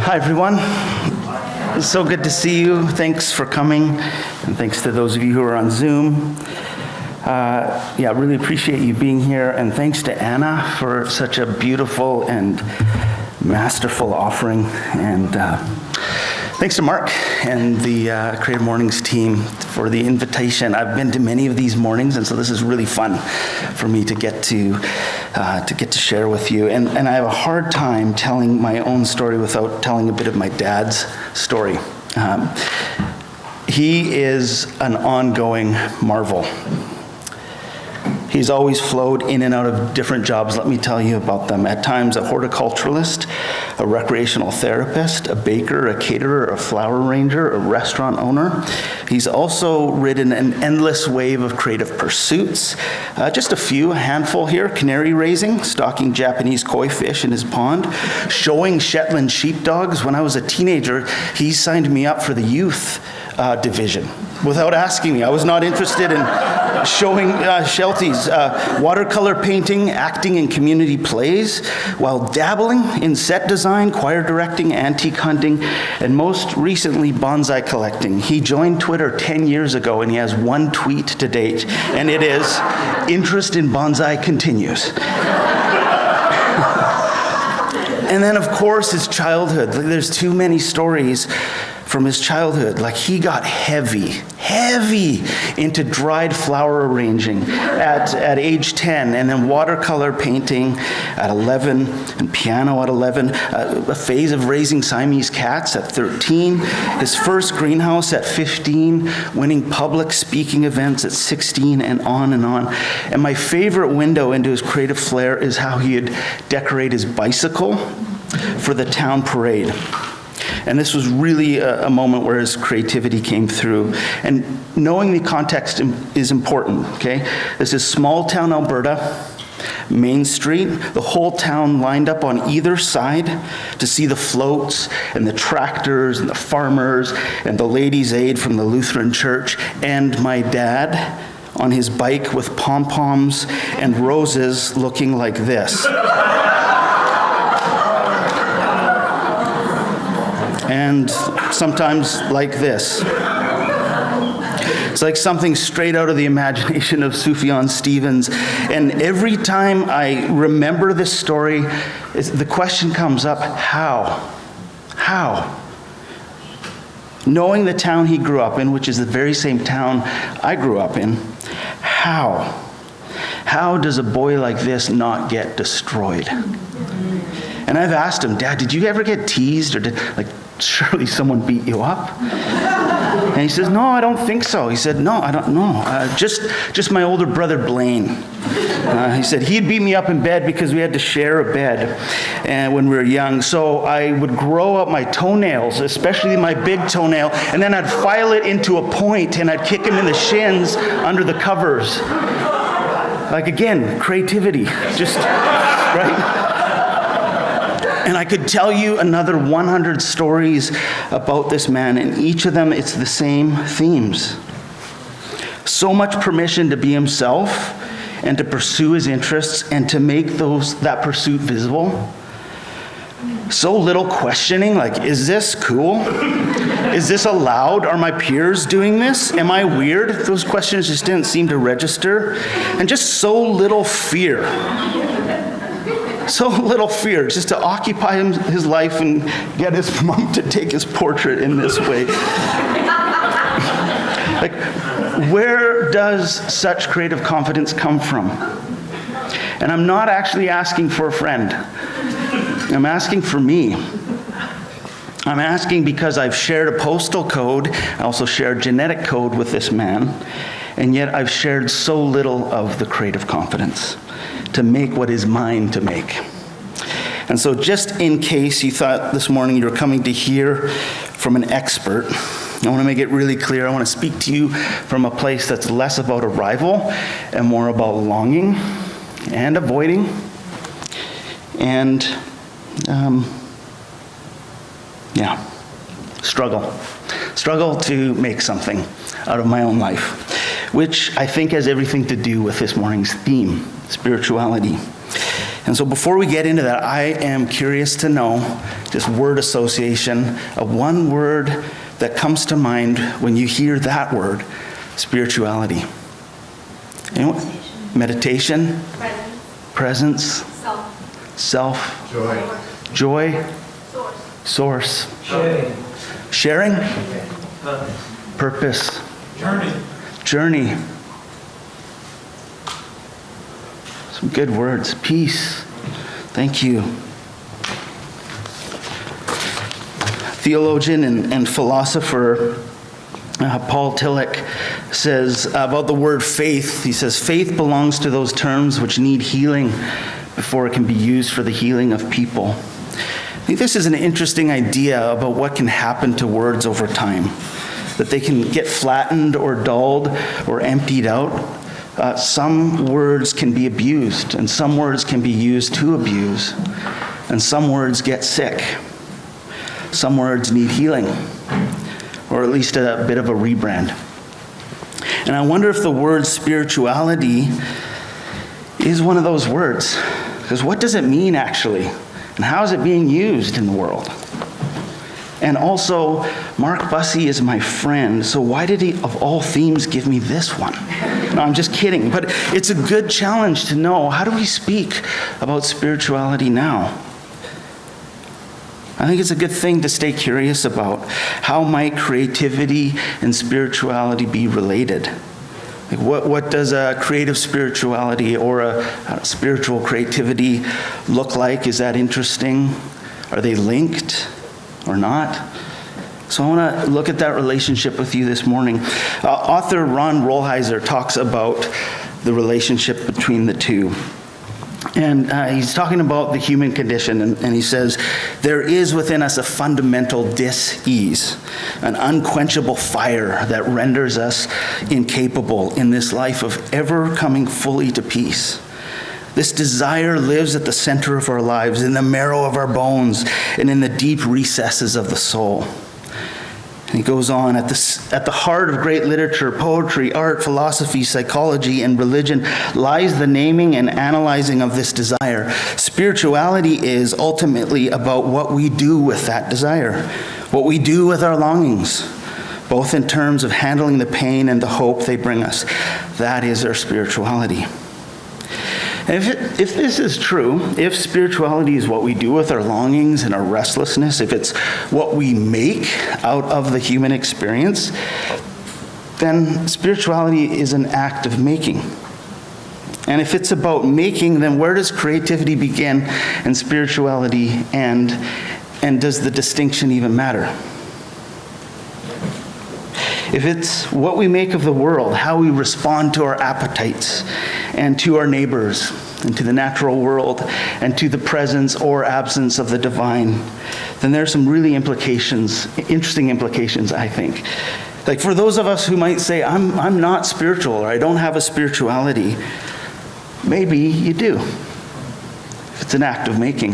Hi, everyone. It's so good to see you. Thanks for coming, and thanks to those of you who are on Zoom. Really appreciate you being here, and thanks to Anna for such a beautiful and masterful offering, and thanks to Mark and the CreativeMornings team for the invitation. I've been to many of these mornings, and so this is really fun for me to get to share with you. And I have a hard time telling my own story without telling a bit of my dad's story. He is an ongoing marvel. He's always flowed in and out of different jobs. Let me tell you about them. At times, a horticulturalist, a recreational therapist, a baker, a caterer, a flower arranger, a restaurant owner. He's also ridden an endless wave of creative pursuits. Just a handful here: canary raising, stocking Japanese koi fish in his pond, showing Shetland sheepdogs. When I was a teenager, he signed me up for the youth division without asking me. I was not interested in showing Shelties, watercolor painting, acting in community plays, while dabbling in set design, choir directing, antique hunting, and most recently bonsai collecting. He joined Twitter 10 years ago, and he has one tweet to date, and it is, "Interest in bonsai continues." And then, of course, his childhood. There's too many stories from his childhood. Like, he got heavy into dried flower arranging at age 10, and then watercolor painting at 11, and piano at 11, a phase of raising Siamese cats at 13, his first greenhouse at 15, winning public speaking events at 16, and on and on. And my favorite window into his creative flair is how he'd decorate his bicycle for the town parade. And this was really a moment where his creativity came through. And knowing the context is important, okay? This is small town Alberta, Main Street, the whole town lined up on either side to see the floats and the tractors and the farmers and the Ladies' Aid from the Lutheran Church, and my dad on his bike with pom-poms and roses looking like this. And sometimes like this. It's like something straight out of the imagination of Sufjan Stevens. And every time I remember this story, the question comes up, how? How? Knowing the town he grew up in, which is the very same town I grew up in, how? How does a boy like this not get destroyed? And I've asked him, "Dad, did you ever get teased, or surely someone beat you up?" And he says, "No, I don't think so." He said, "No, I don't know. Just my older brother, Blaine." He said he'd beat me up in bed because we had to share a bed when we were young. So I would grow up my toenails, especially my big toenail, and then I'd file it into a point, and I'd kick him in the shins under the covers. Like, again, creativity, just, right? And I could tell you another 100 stories about this man, and each of them, it's the same themes. So much permission to be himself and to pursue his interests and to make that pursuit visible. So little questioning, like, is this cool? Is this allowed? Are my peers doing this? Am I weird? Those questions just didn't seem to register. And just so little fear. So little fear, just to occupy his life and get his mom to take his portrait in this way. Like, where does such creative confidence come from? And I'm not actually asking for a friend. I'm asking for me. I'm asking because I've shared a postal code. I also shared genetic code with this man. And yet I've shared so little of the creative confidence to make what is mine to make. And so, just in case you thought this morning you were coming to hear from an expert, I want to make it really clear. I want to speak to you from a place that's less about arrival and more about longing and avoiding and, struggle to make something out of my own life, which I think has everything to do with this morning's theme, spirituality. And so before we get into that, I am curious to know, just word association, of one word that comes to mind when you hear that word, spirituality. Anyone? Meditation. Presence. Self. Joy. Source. Sharing. Purpose. Journey. Some good words. Peace. Thank you. Theologian and philosopher Paul Tillich says about the word faith, he says, faith belongs to those terms which need healing before it can be used for the healing of people. I think this is an interesting idea about what can happen to words over time, that they can get flattened or dulled or emptied out. Some words can be abused, and some words can be used to abuse, and some words get sick. Some words need healing, or at least a bit of a rebrand. And I wonder if the word spirituality is one of those words. Because what does it mean actually? And how is it being used in the world? And also, Mark Bussey is my friend, so why did he, of all themes, give me this one? No, I'm just kidding, but it's a good challenge to know, how do we speak about spirituality now? I think it's a good thing to stay curious about. How might creativity and spirituality be related? Like what does a creative spirituality or a spiritual creativity look like? Is that interesting? Are they linked or not? So I want to look at that relationship with you this morning. Author Ron Rolheiser talks about the relationship between the two. And he's talking about the human condition, and he says, there is within us a fundamental dis-ease, an unquenchable fire that renders us incapable in this life of ever coming fully to peace. This desire lives at the center of our lives, in the marrow of our bones, and in the deep recesses of the soul. And he goes on, at the heart of great literature, poetry, art, philosophy, psychology, and religion lies the naming and analyzing of this desire. Spirituality is ultimately about what we do with that desire, what we do with our longings, both in terms of handling the pain and the hope they bring us. That is our spirituality. And if this is true, if spirituality is what we do with our longings and our restlessness, if it's what we make out of the human experience, then spirituality is an act of making. And if it's about making, then where does creativity begin and spirituality end? And does the distinction even matter? If it's what we make of the world, how we respond to our appetites and to our neighbors and to the natural world and to the presence or absence of the divine, then there's some really interesting implications, I think. Like for those of us who might say, I'm not spiritual, or I don't have a spirituality, maybe you do, if it's an act of making.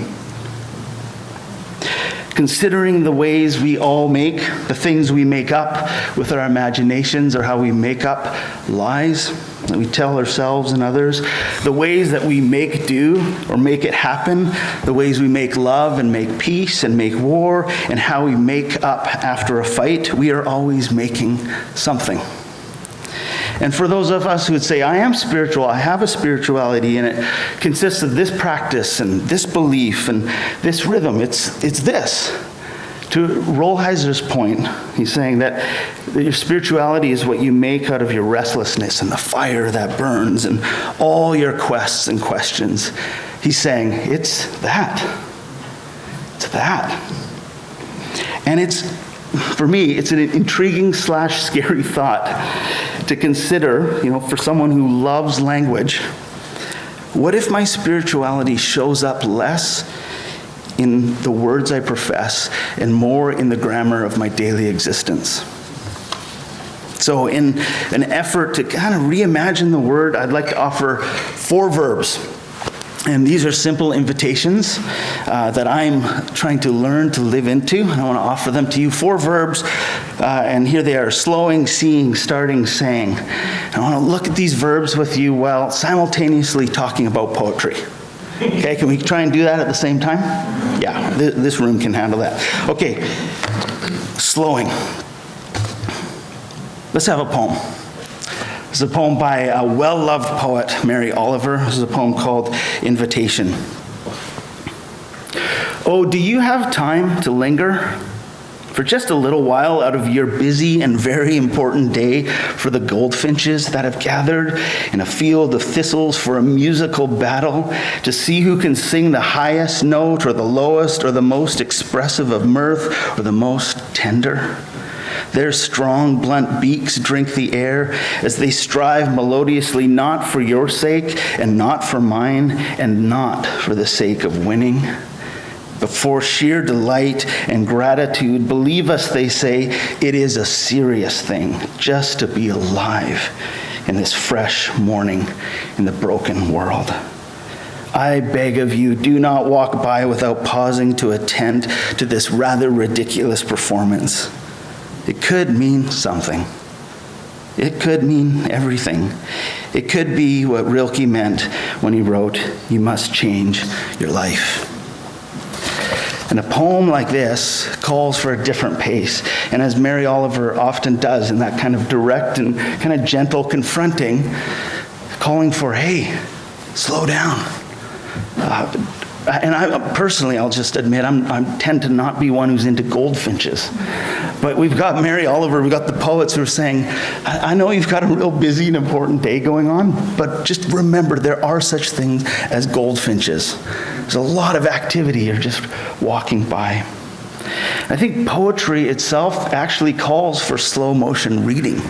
Considering the ways we all make, the things we make up with our imaginations, or how we make up lies that we tell ourselves and others, the ways that we make do or make it happen, the ways we make love and make peace and make war, and how we make up after a fight, we are always making something. And for those of us who would say, I am spiritual, I have a spirituality, and it consists of this practice and this belief and this rhythm, it's this. To Rolheiser's point, he's saying that your spirituality is what you make out of your restlessness and the fire that burns and all your quests and questions. He's saying, it's that. It's that. And for me, it's an intriguing / scary thought to consider, for someone who loves language. What if my spirituality shows up less in the words I profess and more in the grammar of my daily existence? So in an effort to kind of reimagine the word, I'd like to offer 4 verbs. And these are simple invitations that I'm trying to learn to live into. And I want to offer them to you. 4 verbs, and here they are: slowing, seeing, starting, saying. And I want to look at these verbs with you while simultaneously talking about poetry. Okay, can we try and do that at the same time? Yeah, this room can handle that. Okay, slowing. Let's have a poem. This is a poem by a well-loved poet, Mary Oliver. This is a poem called Invitation. Oh, do you have time to linger for just a little while out of your busy and very important day for the goldfinches that have gathered in a field of thistles for a musical battle to see who can sing the highest note or the lowest or the most expressive of mirth or the most tender? Their strong, blunt beaks drink the air as they strive melodiously, not for your sake and not for mine and not for the sake of winning, but for sheer delight and gratitude. Believe us, they say, it is a serious thing just to be alive in this fresh morning in the broken world. I beg of you, do not walk by without pausing to attend to this rather ridiculous performance. It could mean something. It could mean everything. It could be what Rilke meant when he wrote, "You must change your life." And a poem like this calls for a different pace. And as Mary Oliver often does in that kind of direct and kind of gentle confronting, calling for, hey, slow down. And I personally, I'll just admit, I tend to not be one who's into goldfinches. But we've got Mary Oliver, we've got the poets who are saying, I know you've got a real busy and important day going on, but just remember there are such things as goldfinches. There's a lot of activity. You're just walking by. I think poetry itself actually calls for slow motion reading.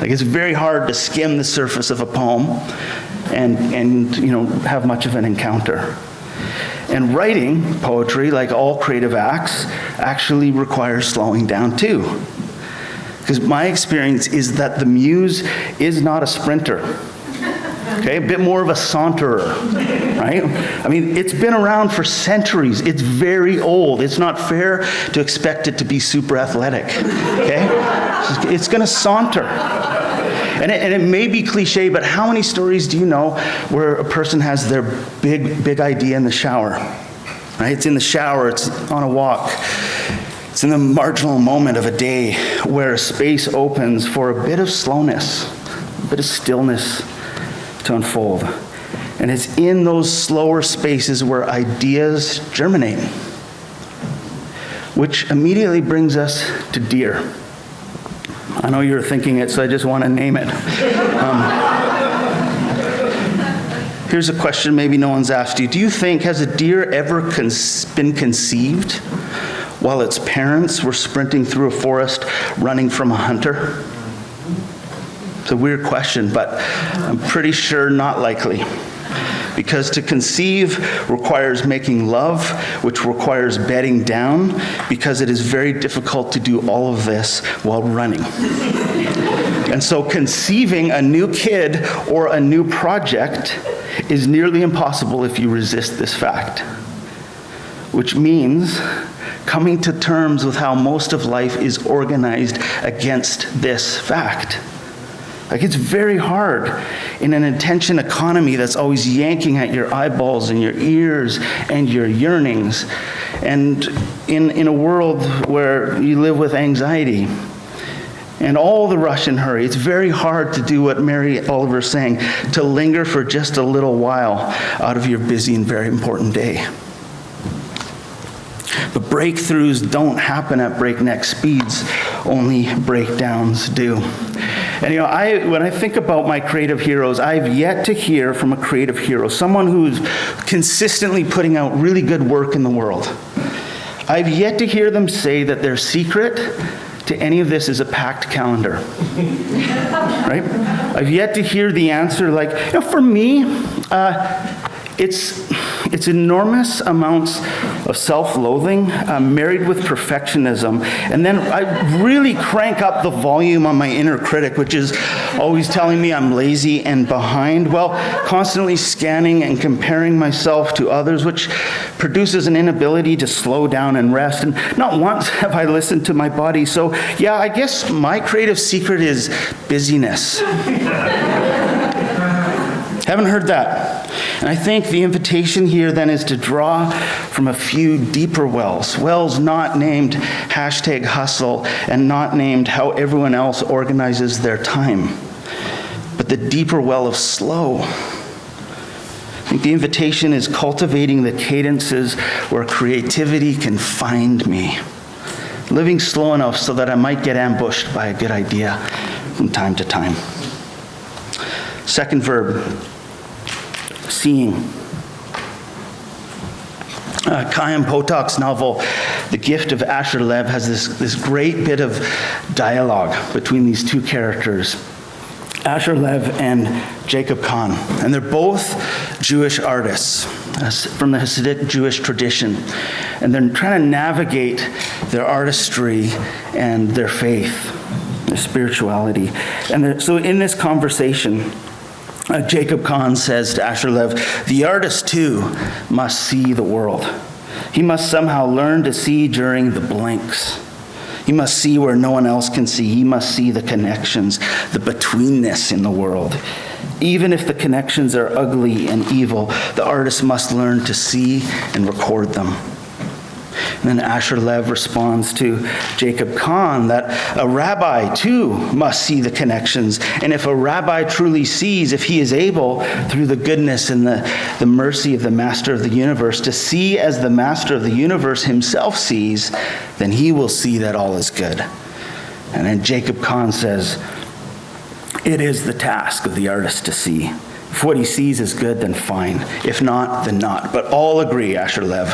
Like, it's very hard to skim the surface of a poem and have much of an encounter. And writing poetry, like all creative acts, actually requires slowing down too. Because my experience is that the muse is not a sprinter. Okay, a bit more of a saunterer, right? I mean, it's been around for centuries. It's very old. It's not fair to expect it to be super athletic, okay? It's going to saunter. And it may be cliche, but how many stories do you know where a person has their big idea in the shower, right? It's in the shower, it's on a walk. It's in the marginal moment of a day where a space opens for a bit of slowness, a bit of stillness to unfold. And it's in those slower spaces where ideas germinate, which immediately brings us to deer. I know you're thinking it, so I just want to name it. Here's a question maybe no one's asked you. Do you think, has a deer ever been conceived while its parents were sprinting through a forest running from a hunter? It's a weird question, but I'm pretty sure not likely. Because to conceive requires making love, which requires bedding down, because it is very difficult to do all of this while running. And so conceiving a new kid or a new project is nearly impossible if you resist this fact. Which means coming to terms with how most of life is organized against this fact. Like, it's very hard in an attention economy that's always yanking at your eyeballs and your ears and your yearnings. And in a world where you live with anxiety and all the rush and hurry, it's very hard to do what Mary Oliver's saying, to linger for just a little while out of your busy and very important day. But breakthroughs don't happen at breakneck speeds, only breakdowns do. And when I think about my creative heroes, I've yet to hear from a creative hero, someone who's consistently putting out really good work in the world. I've yet to hear them say that their secret to any of this is a packed calendar. Right? I've yet to hear the answer like, for me, it's enormous amounts of self-loathing married with perfectionism. And then I really crank up the volume on my inner critic, which is always telling me I'm lazy and behind, while constantly scanning and comparing myself to others, which produces an inability to slow down and rest. And not once have I listened to my body. So yeah, I guess my creative secret is busyness. Haven't heard that. And I think the invitation here then is to draw from a few deeper wells, wells not named #hustle and not named how everyone else organizes their time, but the deeper well of slow. I think the invitation is cultivating the cadences where creativity can find me, living slow enough so that I might get ambushed by a good idea from time to time. Second verb, seeing. Chaim Potok's novel, The Gift of Asher Lev, has this great bit of dialogue between these two characters, Asher Lev and Jacob Kahn. And they're both Jewish artists from the Hasidic Jewish tradition. And they're trying to navigate their artistry and their faith, their spirituality. And so in this conversation, Jacob Kahn says to Asher Lev, the artist too must see the world. He must somehow learn to see during the blinks. He must see where no one else can see. He must see the connections, the betweenness in the world. Even if the connections are ugly and evil, the artist must learn to see and record them. And then Asher Lev responds to Jacob Kahn that a rabbi too must see the connections. And if a rabbi truly sees, if he is able, through the goodness and the mercy of the master of the universe, to see as the master of the universe himself sees, then he will see that all is good. And then Jacob Kahn says, it is the task of the artist to see. If what he sees is good, then fine. If not, then not. But all agree, Asher Lev,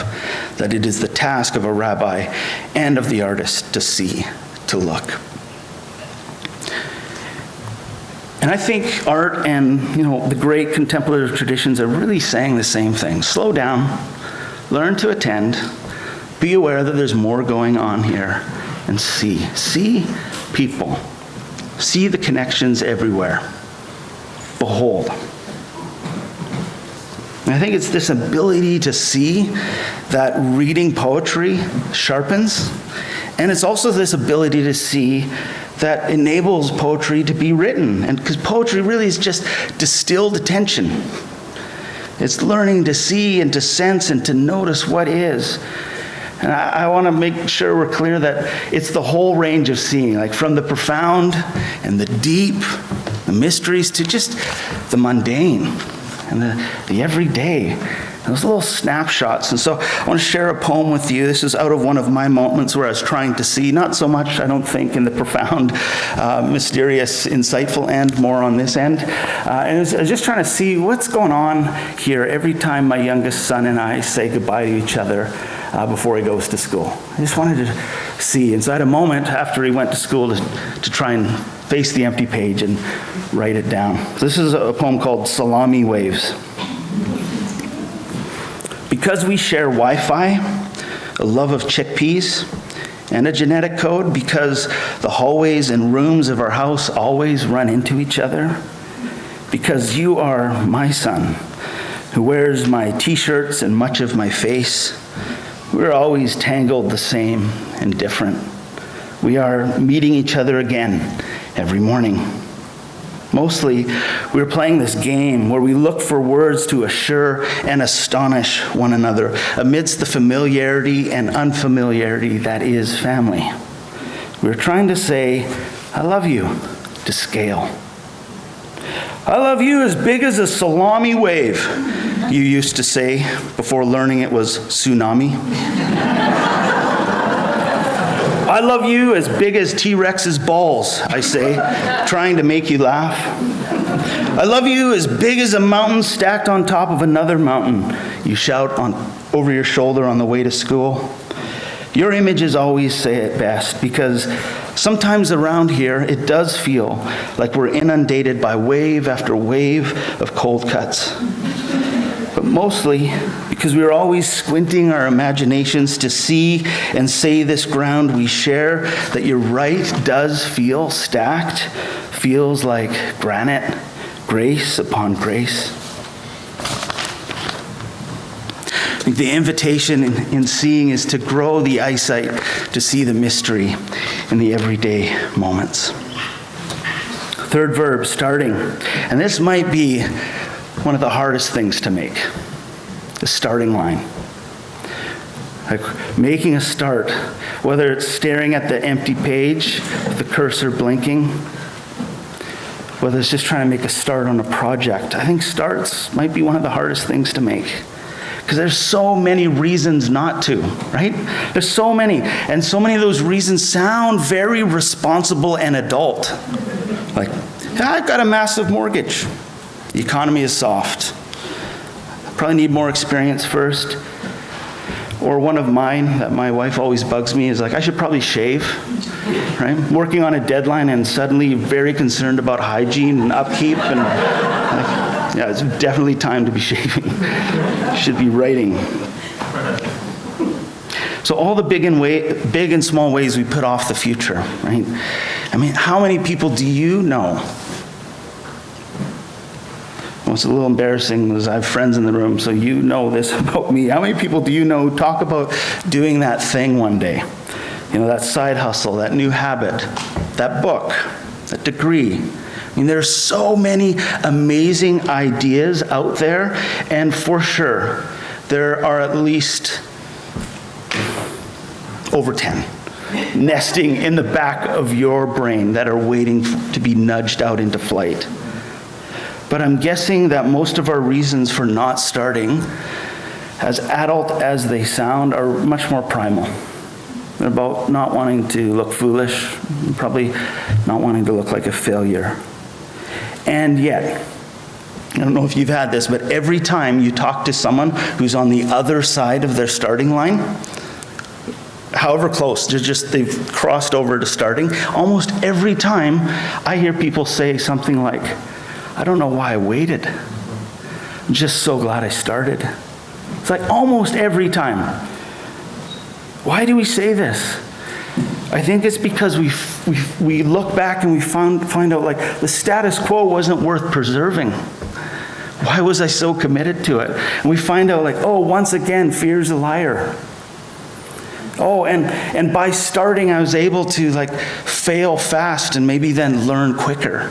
that it is the task of a rabbi and of the artist to see, to look. And I think art and, the great contemplative traditions are really saying the same thing. Slow down, learn to attend, be aware that there's more going on here, and see. See people. See the connections everywhere. Behold. And I think it's this ability to see that reading poetry sharpens. And it's also this ability to see that enables poetry to be written. And because poetry really is just distilled attention. It's learning to see and to sense and to notice what is. And I want to make sure we're clear that it's the whole range of seeing, like from the profound and the deep, the mysteries, to just the mundane and the everyday, those little snapshots. And so I want to share a poem with you. This is out of one of my moments where I was trying to see, not so much, I don't think, in the profound, mysterious, insightful end, more on this end. And I was just trying to see what's going on here every time my youngest son and I say goodbye to each other before he goes to school. I just wanted to see. And so I had a moment after he went to school to try and face the empty page and write it down. So this is a poem called Salami Waves. Because we share Wi-Fi, a love of chickpeas, and a genetic code, because the hallways and rooms of our house always run into each other, because you are my son, who wears my t-shirts and much of my face, we're always tangled the same and different. We are meeting each other again every morning. Mostly, we're playing this game where we look for words to assure and astonish one another amidst the familiarity and unfamiliarity that is family. We're trying to say, I love you, to scale. I love you as big as a salami wave, you used to say before learning it was tsunami. I love you as big as T-Rex's balls, I say, trying to make you laugh. I love you as big as a mountain stacked on top of another mountain, you shout over your shoulder on the way to school. Your images always say it best, because sometimes around here it does feel like we're inundated by wave after wave of cold cuts. But mostly because we are always squinting our imaginations to see and say this ground we share, that you're right does feel stacked, feels like granite, grace upon grace. I think the invitation in seeing is to grow the eyesight to see the mystery in the everyday moments. Third verb, starting. And this might be one of the hardest things to make, the starting line. Like making a start, whether it's staring at the empty page with the cursor blinking, whether it's just trying to make a start on a project. I think starts might be one of the hardest things to make. Because there's so many reasons not to, right? There's so many. And so many of those reasons sound very responsible and adult. Like, I've got a massive mortgage. The economy is soft. Probably need more experience first. Or one of mine that my wife always bugs me is like, I should probably shave, right? Working on a deadline and suddenly very concerned about hygiene and upkeep and yeah, it's definitely time to be shaving. Should be writing. So all the big and small ways we put off the future, right? I mean, how many people do you know? Well, it's a little embarrassing because I have friends in the room, so you know this about me. How many people do you know talk about doing that thing one day? You know, that side hustle, that new habit, that book, that degree. I mean, there's so many amazing ideas out there, and for sure, there are at least over 10 nesting in the back of your brain that are waiting to be nudged out into flight. But I'm guessing that most of our reasons for not starting, as adult as they sound, are much more primal. They're about not wanting to look foolish, probably not wanting to look like a failure. And yet, I don't know if you've had this, but every time you talk to someone who's on the other side of their starting line, however close, they've crossed over to starting, almost every time I hear people say something like, I don't know why I waited. I'm just so glad I started. It's like almost every time. Why do we say this? I think it's because we look back and we find out like the status quo wasn't worth preserving. Why was I so committed to it? And we find out like, oh, once again, fear's a liar. Oh, and by starting, I was able to like fail fast and maybe then learn quicker.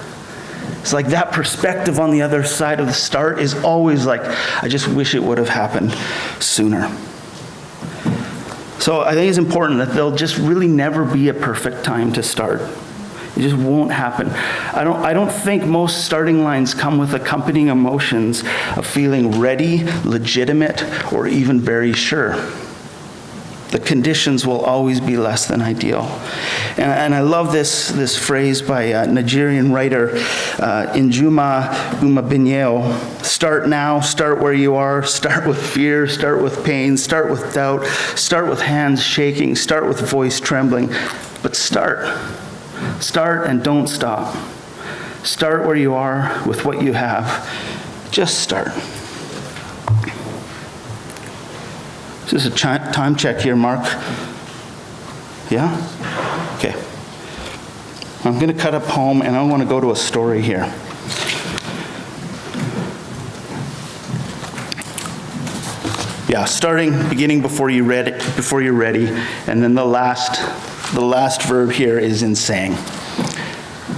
It's like that perspective on the other side of the start is always like, I just wish it would have happened sooner. So I think it's important that there'll just really never be a perfect time to start. It just won't happen. I don't think most starting lines come with accompanying emotions of feeling ready, legitimate, or even very sure. The conditions will always be less than ideal. And I love this phrase by Nigerian writer Njuma Umabinyeo. Start now, start where you are, start with fear, start with pain, start with doubt, start with hands shaking, start with voice trembling. But start. Start and don't stop. Start where you are with what you have. Just start. This is a time check here, Mark. Yeah? Okay. I'm going to cut a poem, and I want to go to a story here. Yeah, beginning before you're ready, and then the last verb here is in saying.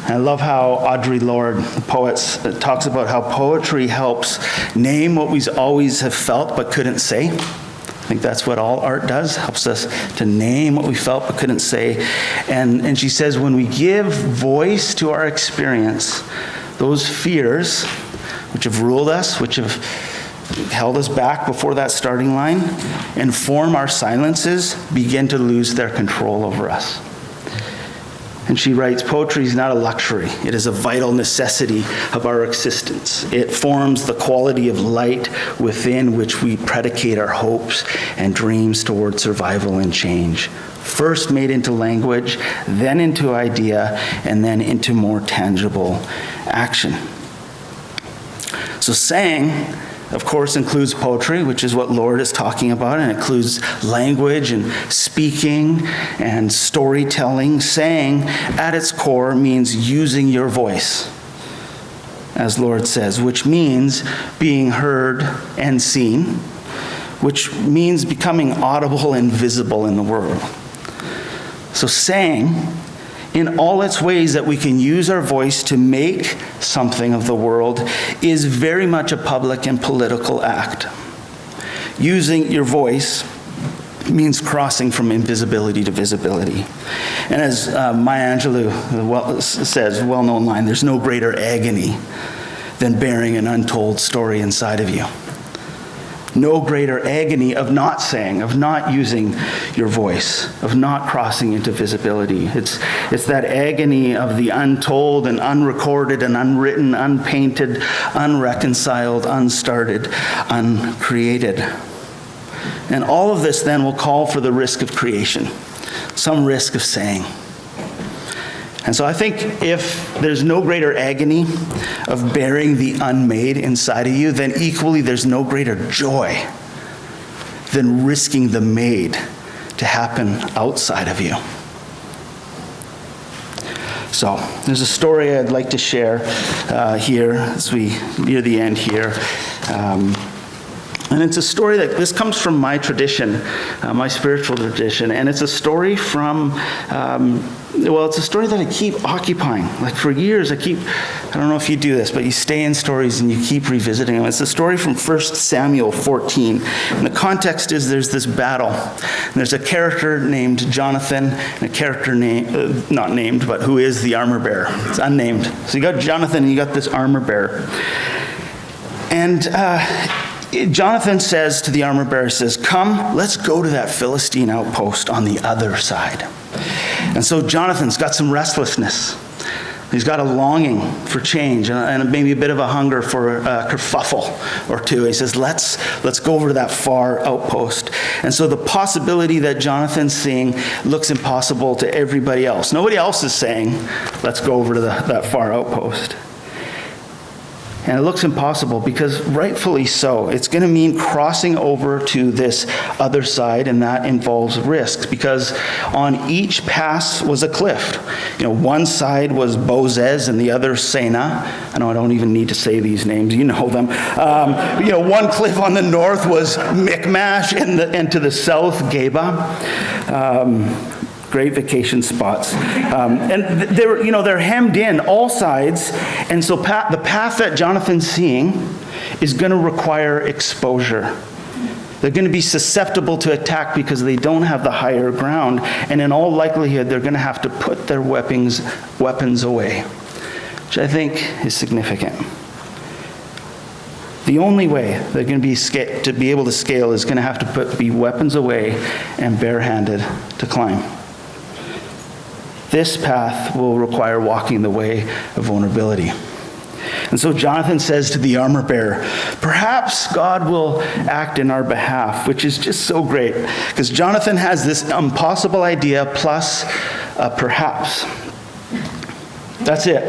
I love how Audre Lorde, the poet, talks about how poetry helps name what we always have felt but couldn't say. I think that's what all art does, helps us to name what we felt but couldn't say. And she says when we give voice to our experience, those fears which have ruled us, which have held us back before that starting line, inform our silences, begin to lose their control over us. And she writes, poetry is not a luxury. It is a vital necessity of our existence. It forms the quality of light within which we predicate our hopes and dreams toward survival and change. First made into language, then into idea, and then into more tangible action. So saying, of course, includes poetry, which is what Lorde is talking about, and includes language and speaking and storytelling. Saying, at its core, means using your voice, as Lorde says, which means being heard and seen, which means becoming audible and visible in the world. So saying in all its ways that we can use our voice to make something of the world is very much a public and political act. Using your voice means crossing from invisibility to visibility. And as Maya Angelou says, well-known line, there's no greater agony than bearing an untold story inside of you. No greater agony of not saying, of not using your voice, of not crossing into visibility. It's that agony of the untold and unrecorded and unwritten, unpainted, unreconciled, unstarted, uncreated. And all of this then will call for the risk of creation, some risk of saying. And so I think if there's no greater agony of bearing the unmade inside of you, then equally there's no greater joy than risking the made to happen outside of you. So there's a story I'd like to share here as we near the end here. And it's a story that, this comes from my tradition, my spiritual tradition, and it's a story from, it's a story that I keep occupying. Like for years, I don't know if you do this, but you stay in stories and you keep revisiting them. It's a story from 1 Samuel 14. And the context is there's this battle. And there's a character named Jonathan, and a character not named, but who is the armor bearer. It's unnamed. So you got Jonathan and you got this armor bearer. And Jonathan says to the armor bearer, says, "Come, let's go to that Philistine outpost on the other side." And so Jonathan's got some restlessness. He's got a longing for change and maybe a bit of a hunger for a kerfuffle or two. He says, let's go over to that far outpost. And so the possibility that Jonathan's seeing looks impossible to everybody else. Nobody else is saying, let's go over to that far outpost. And it looks impossible because rightfully so. It's going to mean crossing over to this other side, and that involves risks because on each pass was a cliff. One side was Bozez and the other Sena. I know I don't even need to say these names. You know them. One cliff on the north was Michmash and to the south, Geba. Great vacation spots. And they're hemmed in all sides. And so the path that Jonathan's seeing is going to require exposure. They're going to be susceptible to attack because they don't have the higher ground. And in all likelihood, they're going to have to put their weapons away, which I think is significant. The only way they're going to be able to scale is going to have to be weapons away and barehanded to climb. This path will require walking the way of vulnerability. And so Jonathan says to the armor bearer, perhaps God will act in our behalf, which is just so great, because Jonathan has this impossible idea plus perhaps. That's it.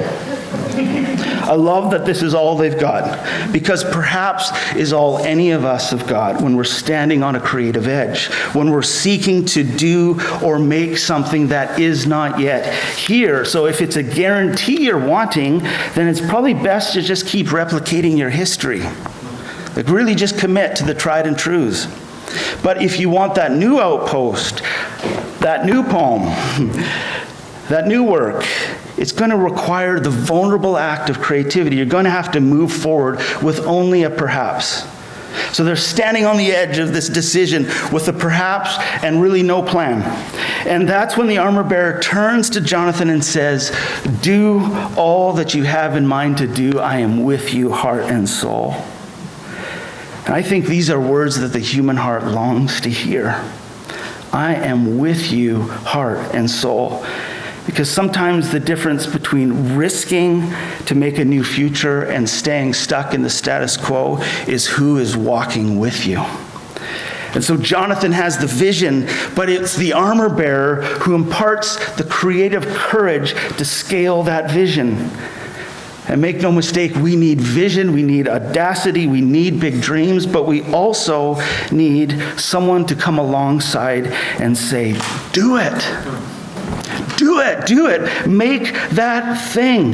I love that this is all they've got, because perhaps is all any of us have got when we're standing on a creative edge, when we're seeking to do or make something that is not yet here. So if it's a guarantee you're wanting, then it's probably best to just keep replicating your history. Like really just commit to the tried and truths. But if you want that new outpost, that new poem, that new work, it's going to require the vulnerable act of creativity. You're going to have to move forward with only a perhaps. So they're standing on the edge of this decision with a perhaps and really no plan. And that's when the armor bearer turns to Jonathan and says, do all that you have in mind to do. I am with you, heart and soul. And I think these are words that the human heart longs to hear. I am with you, heart and soul. Because sometimes the difference between risking to make a new future and staying stuck in the status quo is who is walking with you. And so Jonathan has the vision, but it's the armor bearer who imparts the creative courage to scale that vision. And make no mistake, we need vision, we need audacity, we need big dreams, but we also need someone to come alongside and say, do it. Do it. Make that thing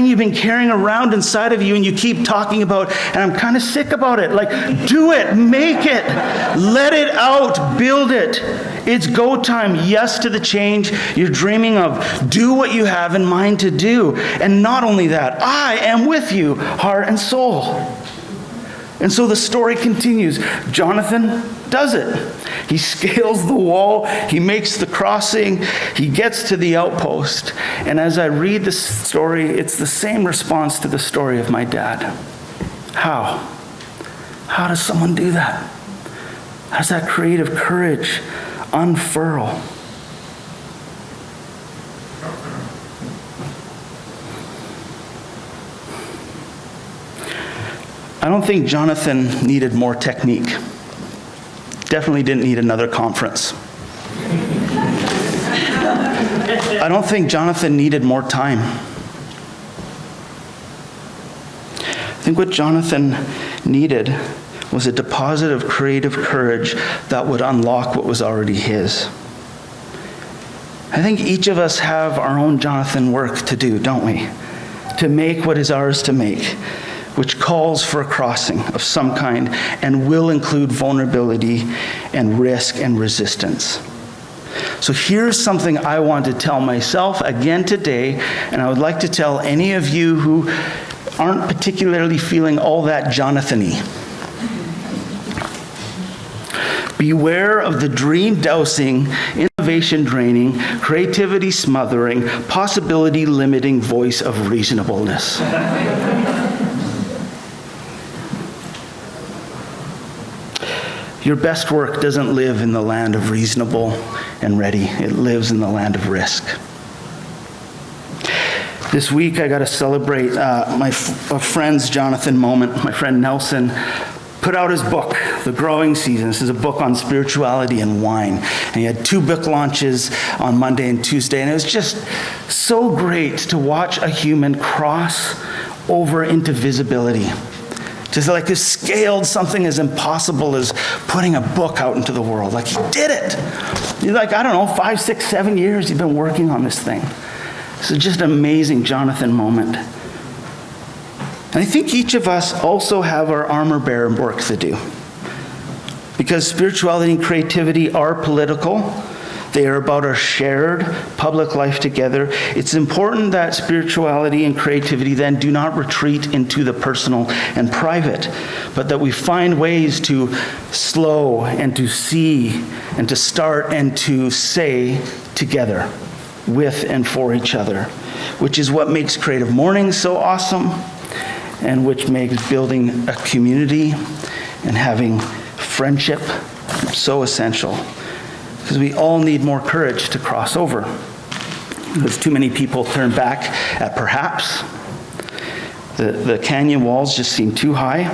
you've been carrying around inside of you and you keep talking about, and I'm kind of sick about it. Like, do it, make it, let it out, build it. It's go time. Yes to the change you're dreaming of. Do what you have in mind to do. And not only that, I am with you, heart and soul. And so the story continues. Jonathan does it. He scales the wall. He makes the crossing. He gets to the outpost. And as I read this story, it's the same response to the story of my dad. How? How does someone do that? How does that creative courage unfurl? I don't think Jonathan needed more technique. Definitely didn't need another conference. I don't think Jonathan needed more time. I think what Jonathan needed was a deposit of creative courage that would unlock what was already his. I think each of us have our own Jonathan work to do, don't we? To make what is ours to make, which calls for a crossing of some kind and will include vulnerability and risk and resistance. So here's something I want to tell myself again today, and I would like to tell any of you who aren't particularly feeling all that Jonathan-y. Beware of the dream dousing, innovation draining, creativity smothering, possibility limiting voice of reasonableness. Your best work doesn't live in the land of reasonable and ready. It lives in the land of risk. This week I got to celebrate my friend's Jonathan moment. My friend Nelson put out his book, The Growing Season. This is a book on spirituality and wine. And he had 2 book launches on Monday and Tuesday. And it was just so great to watch a human cross over into visibility. Just like he scaled something as impossible as putting a book out into the world. Like he did it. He's like, 5, 6, 7 years he's been working on this thing. This is just an amazing Jonathan moment. And I think each of us also have our armor bearer work to do. Because spirituality and creativity are political. They are about our shared public life together. It's important that spirituality and creativity then do not retreat into the personal and private, but that we find ways to slow and to see and to start and to say together with and for each other, which is what makes Creative Mornings so awesome and which makes building a community and having friendship so essential. Because we all need more courage to cross over. Because too many people turn back at perhaps. The canyon walls just seem too high.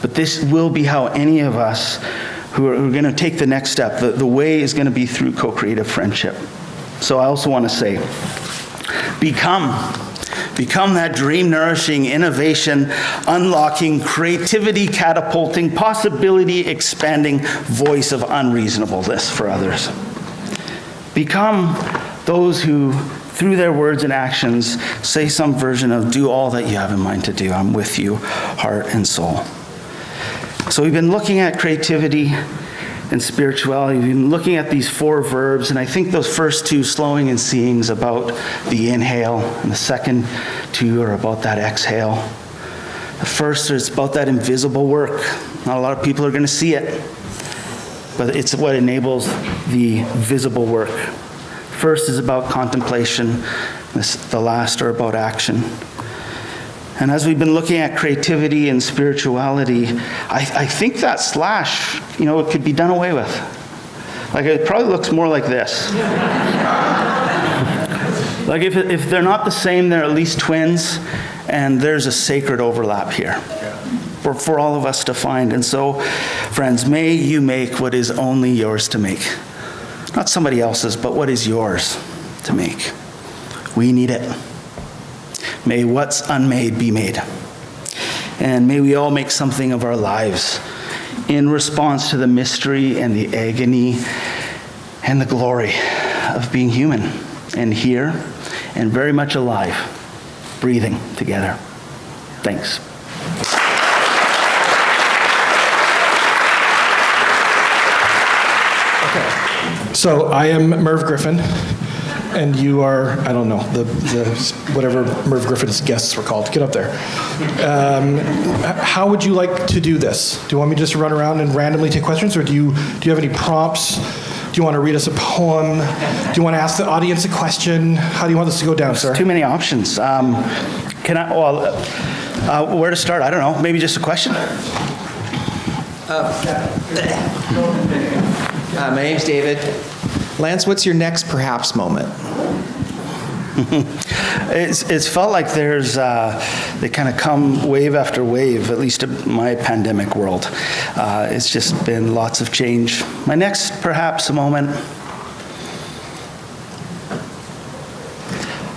But this will be how any of us who are going to take the next step, the way is going to be through co-creative friendship. So I also want to say, Become that dream-nourishing, innovation, unlocking, creativity catapulting, possibility expanding voice of unreasonableness for others. Become those who, through their words and actions, say some version of do all that you have in mind to do. I'm with you, heart and soul. So we've been looking at creativity and spirituality. We've been looking at these 4 verbs, and I think those first 2, slowing and seeing, is about the inhale, and the second 2 are about that exhale. The first is about that invisible work. Not a lot of people are going to see it, but it's what enables the visible work. First is about contemplation. The last are about action. And as we've been looking at creativity and spirituality, I think that slash, it could be done away with. Like it probably looks more like this. Like if they're not the same, they're at least twins, and there's a sacred overlap here for all of us to find. And so, friends, may you make what is only yours to make. Not somebody else's, but what is yours to make. We need it. May what's unmade be made. And may we all make something of our lives in response to the mystery and the agony and the glory of being human and here and very much alive, breathing together. Thanks. Okay. So I am Merv Griffin, and you are, I don't know, the whatever Merv Griffin's guests were called. Get up there. How would you like to do this? Do you want me just to run around and randomly take questions, or do you have any prompts? Do you want to read us a poem? Do you want to ask the audience a question? How do you want this to go down, sir? Too many options. Where to start? I don't know. Maybe just a question? My name's David. Lance, what's your next perhaps moment? It's felt like they kind of come wave after wave, at least in my pandemic world. It's just been lots of change. My next perhaps moment,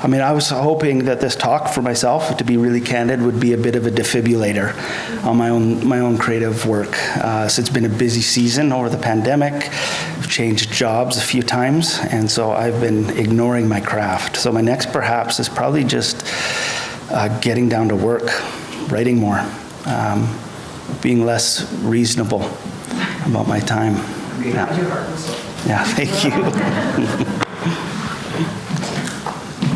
I was hoping that this talk for myself, to be really candid, would be a bit of a defibrillator on my own creative work. So it's been a busy season over the pandemic. I've changed jobs a few times, and so I've been ignoring my craft. So my next perhaps is probably just getting down to work, writing more, being less reasonable about my time. Yeah, thank you.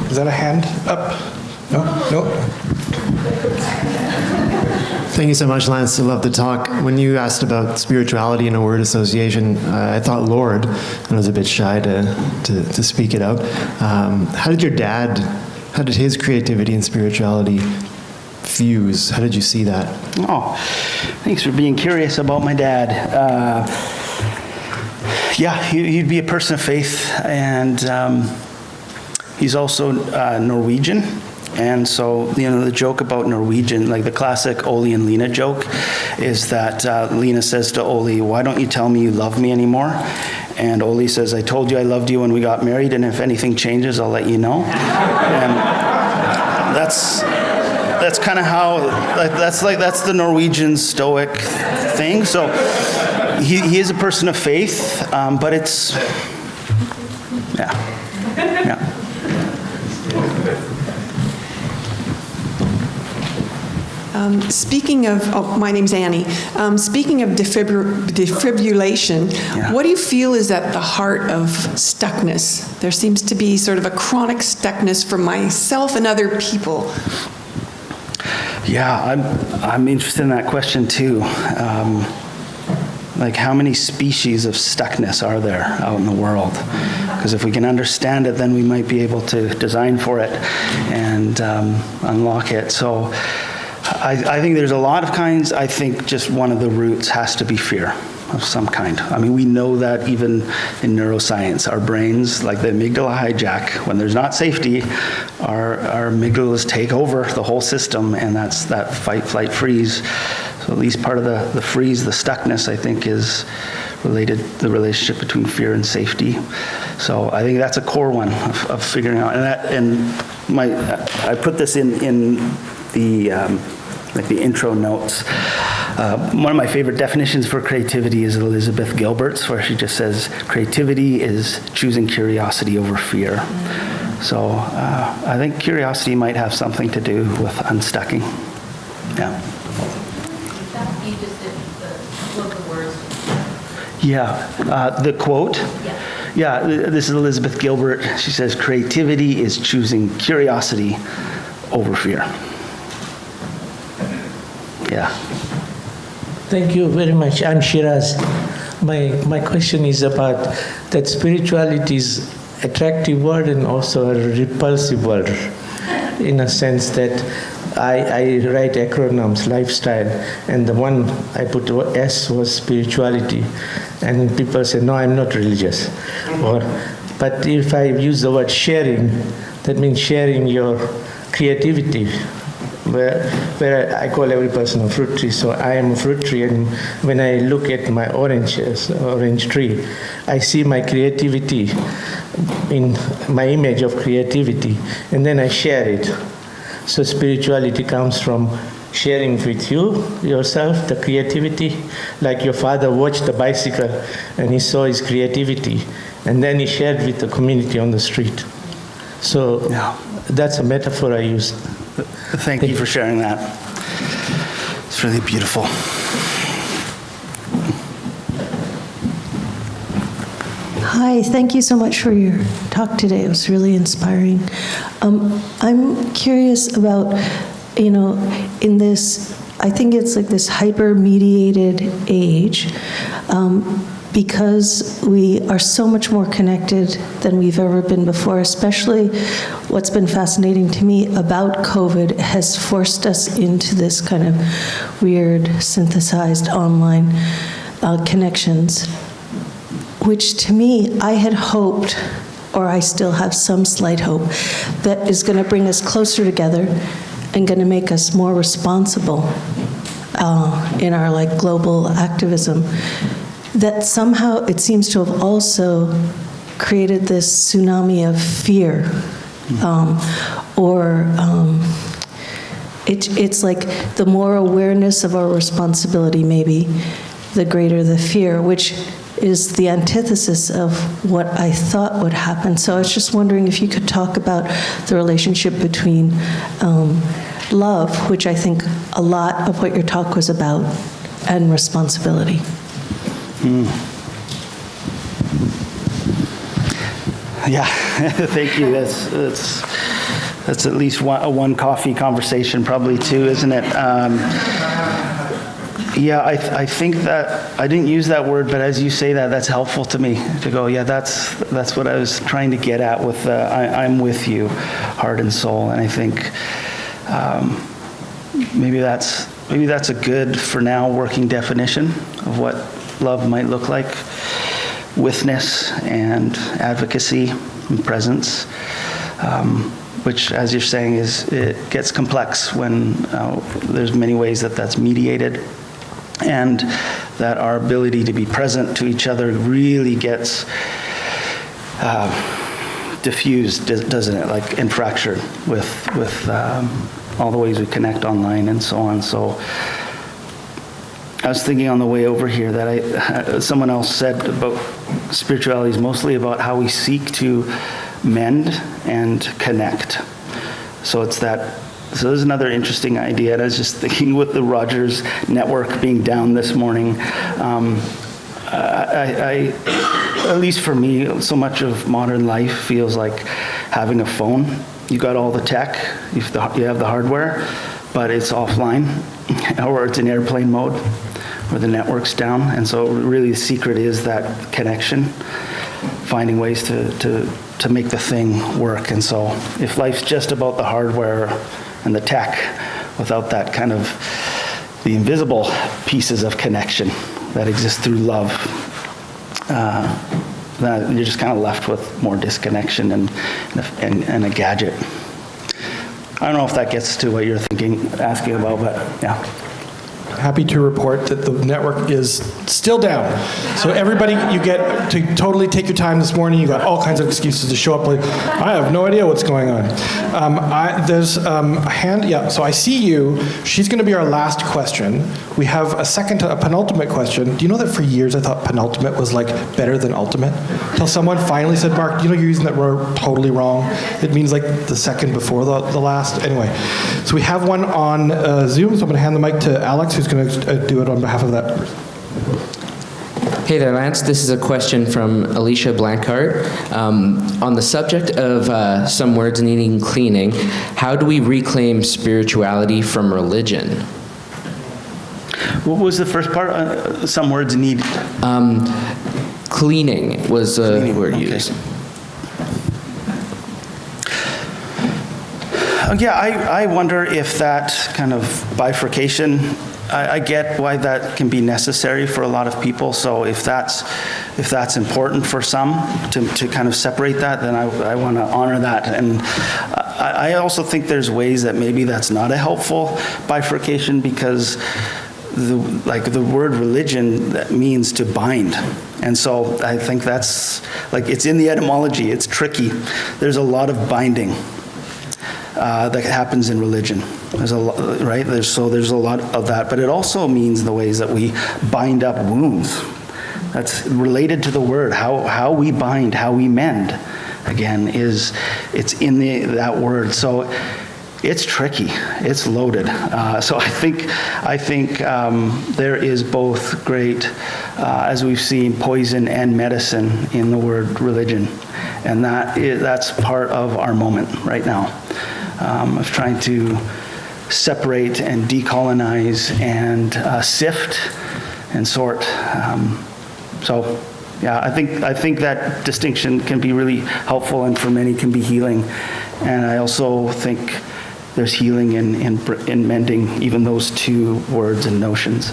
Is that a hand up? No? Thank you so much, Lance. I love the talk. When you asked about spirituality and a word association, I thought Lord, and I was a bit shy to speak it out. How did his creativity and spirituality fuse? How did you see that? Oh, thanks for being curious about my dad. He'd be a person of faith, and he's also Norwegian. And so, the joke about Norwegian, like the classic Ole and Lena joke, is that Lena says to Ole, "Why don't you tell me you love me anymore?" And Ole says, "I told you I loved you when we got married, and if anything changes, I'll let you know." And that's kind of how, that's the Norwegian stoic thing. So he is a person of faith, but it's, yeah. Speaking of, my name's Annie. Speaking of defibrillation, What do you feel is at the heart of stuckness? There seems to be sort of a chronic stuckness for myself and other people. Yeah, I'm interested in that question too. Like, how many species of stuckness are there out in the world? Because if we can understand it, then we might be able to design for it and unlock it. So I think there's a lot of kinds. I think just one of the roots has to be fear of some kind. We know that even in neuroscience, our brains, like the amygdala hijack, when there's not safety, our amygdalas take over the whole system, and that's that fight, flight, freeze. So at least part of the freeze, the stuckness, I think, is related to the relationship between fear and safety. So I think that's a core one of figuring out. I put this in the the intro notes. One of my favorite definitions for creativity is Elizabeth Gilbert's, where she just says, creativity is choosing curiosity over fear. So I think curiosity might have something to do with unstucking. Yeah. You just did the words. Yeah, the quote. Yeah, this is Elizabeth Gilbert. She says, creativity is choosing curiosity over fear. Yeah. Thank you very much. I'm Shiraz. My question is about that spirituality is attractive word and also a repulsive word, in a sense that I write acronyms, lifestyle, and the one I put S was spirituality, and people say, no, I'm not religious. But if I use the word sharing, that means sharing your creativity, where I call every person a fruit tree. So I am a fruit tree, and when I look at my orange tree, I see my creativity in my image of creativity, and then I share it. So spirituality comes from sharing with yourself, the creativity. Like your father watched the bicycle and he saw his creativity, and then he shared with the community on the street. So that's a metaphor I use. Thank you for sharing that. It's really beautiful. Hi, thank you so much for your talk today. It was really inspiring. I'm curious about, in this, I think it's like this hyper-mediated age, because we are so much more connected than we've ever been before, especially what's been fascinating to me about COVID has forced us into this kind of weird, synthesized online connections, which to me, I had hoped, or I still have some slight hope, that is going to bring us closer together and going to make us more responsible in our global activism. That somehow it seems to have also created this tsunami of fear, it's like the more awareness of our responsibility, maybe, the greater the fear, which is the antithesis of what I thought would happen. So I was just wondering if you could talk about the relationship between love, which I think a lot of what your talk was about, and responsibility. Yeah, thank you. That's at least one coffee conversation, probably two, isn't it? Yeah, I think that I didn't use that word, but as you say that, that's helpful to me to go. Yeah, that's what I was trying to get at with I'm with you, heart and soul. And I think maybe that's a good, for now, working definition of what love might look like. Witness and advocacy and presence, which, as you're saying, it gets complex when there's many ways that's mediated, and that our ability to be present to each other really gets diffused, doesn't it? And fractured with all the ways we connect online and so on. So I was thinking on the way over here that someone else said about spirituality is mostly about how we seek to mend and connect. So there's another interesting idea. And I was just thinking with the Rogers network being down this morning, I at least for me, so much of modern life feels like having a phone. You got all the tech, you have the hardware, but it's offline, or it's in airplane mode, or the network's down. And so really the secret is that connection, finding ways to make the thing work. And so if life's just about the hardware and the tech, without that kind of the invisible pieces of connection that exist through love, then you're just kind of left with more disconnection and a gadget. I don't know if that gets to what you're asking about, but yeah. Happy to report that the network is still down. So everybody, you get to totally take your time this morning. You got all kinds of excuses to show up. Like, I have no idea what's going on. There's a hand. Yeah. So I see you. She's going to be our last question. We have a penultimate question. Do you know that for years I thought penultimate was like better than ultimate? Until someone finally said, Mark, you're using that word totally wrong. It means like the second before the last. Anyway, so we have one on Zoom. So I'm going to hand the mic to Alex, who's going to do it on behalf of that person. Hey there, Lance. This is a question from Alicia Blancart. On the subject of some words needing cleaning, how do we reclaim spirituality from religion? What was the first part? Some words need... Cleaning was the word used. Yeah, I wonder if that kind of bifurcation, I get why that can be necessary for a lot of people. So if that's important for some to kind of separate that, then I want to honor that. And I also think there's ways that maybe that's not a helpful bifurcation, because the word religion, that means to bind. And so I think that's it's in the etymology. It's tricky. There's a lot of binding that happens in religion. There's a lot, right? There's a lot of that, but it also means the ways that we bind up wounds. That's related to the word. How we bind, how we mend, again, it's in that word. So it's tricky. It's loaded. So I think there is both great, as we've seen, poison and medicine in the word religion, and that's part of our moment right now, of trying to separate and decolonize and sift and sort. So, yeah, I think that distinction can be really helpful, and for many can be healing. And I also think there's healing in mending even those two words and notions.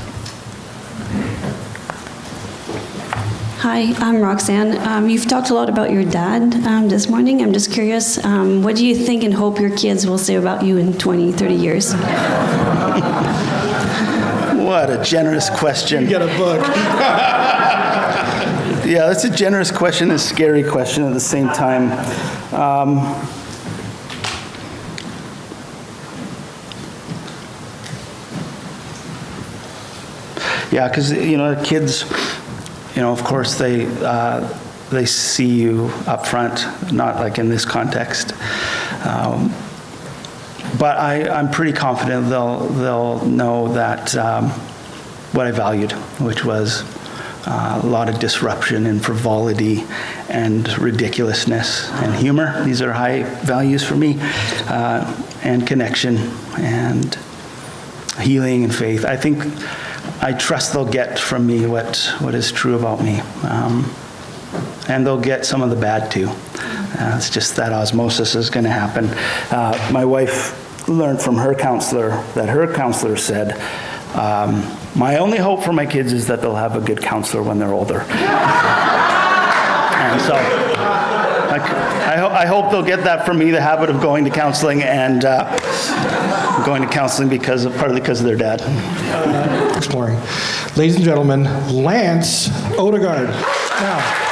Hi, I'm Roxanne. You've talked a lot about your dad this morning. I'm just curious, what do you think and hope your kids will say about you in 20, 30 years? What a generous question. You get a book. Yeah, that's a generous question, a scary question at the same time. Yeah, because kids, of course they see you up front, not like in this context. But I'm pretty confident they'll know that what I valued, which was a lot of disruption and frivolity and ridiculousness and humor. These are high values for me, and connection and healing and faith. I trust they'll get from me what is true about me, and they'll get some of the bad too. It's just that osmosis is going to happen. My wife learned from her counselor that her counselor said, my only hope for my kids is that they'll have a good counselor when they're older. And so I hope they'll get that from me, the habit of going to counseling, and going to counseling partly because of their dad. Exploring. Ladies and gentlemen, Lance Odegard. Now.